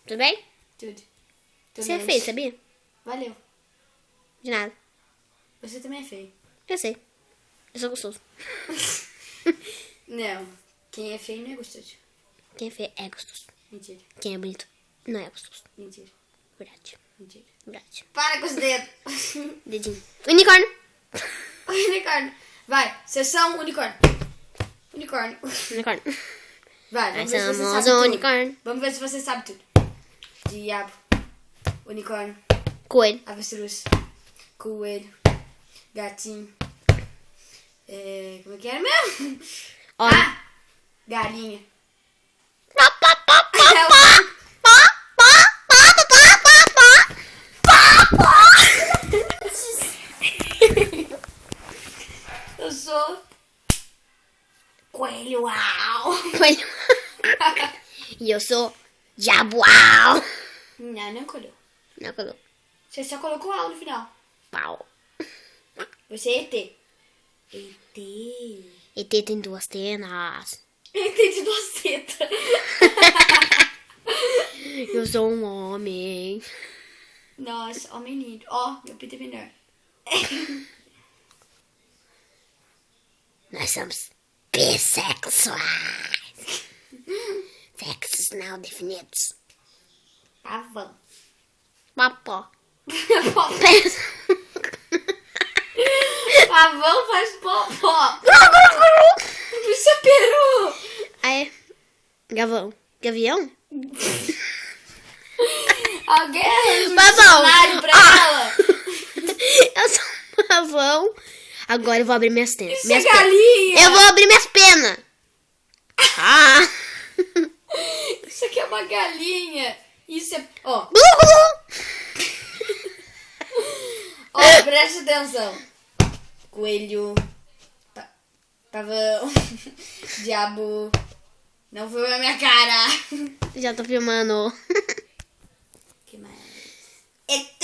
Tudo bem? Tudo. Você é feio, sabia? Valeu. De nada. Você também é feio. Eu sei. Eu sou gostoso. Não. Quem é feio não é gostoso. Quem é feio é gostoso. Mentira. Quem é bonito não é gostoso. Mentira. Verdade. Mentira. Verdade. Para com os dedos. Dedinho. Unicórnio. Unicórnio. Vai. Sessão unicórnio. Unicórnio. Unicórnio. Vai, vamos ver se você Somos sabe tudo. unicórnio. Vamos ver se você sabe tudo. Diabo. Unicórnio. Coelho. Avestruz. Coelho. Gatinho. Como é que era mesmo? Homem. Ah! Galinha. Pá, pá, pá, pá, É o- pá, pá, pá, pá, pá, pá, pá. Eu sou coelho. Uau! Coelho. E eu sou jabuau. Não colheu. Não, colou. Você só colocou A no final. Pau. Você é ET. ET. ET tem 2 tenas. ET de duas tetas. Eu sou um homem. Nossa, homem lindo. Ó, meu pinto é menor. Nós somos bissexuais. Sexos não definidos. Pavão. Papó. Pavão faz popó. Isso é peru. Aí, gavão. Gavião? Alguém arranja um Pavão. dicionário pra ela. Eu sou um pavão. Agora eu vou abrir minhas penas. Isso é galinha. Eu vou abrir minhas penas. Ah. Isso aqui é uma galinha. Isso é... Ó, preste atenção. Coelho. Pavão. Diabo. Não foi a minha cara. Já tô filmando. Que mais? ET.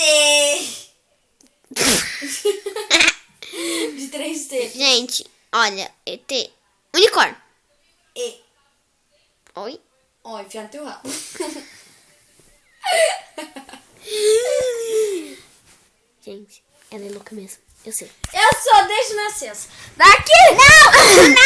De 3 T. Gente, olha, ET. Unicórnio. E. Oi? Ó, enfia no teu rabo. Gente, ela é louca mesmo. Eu sei. Eu só deixo na cesta. Daqui! Não! Não!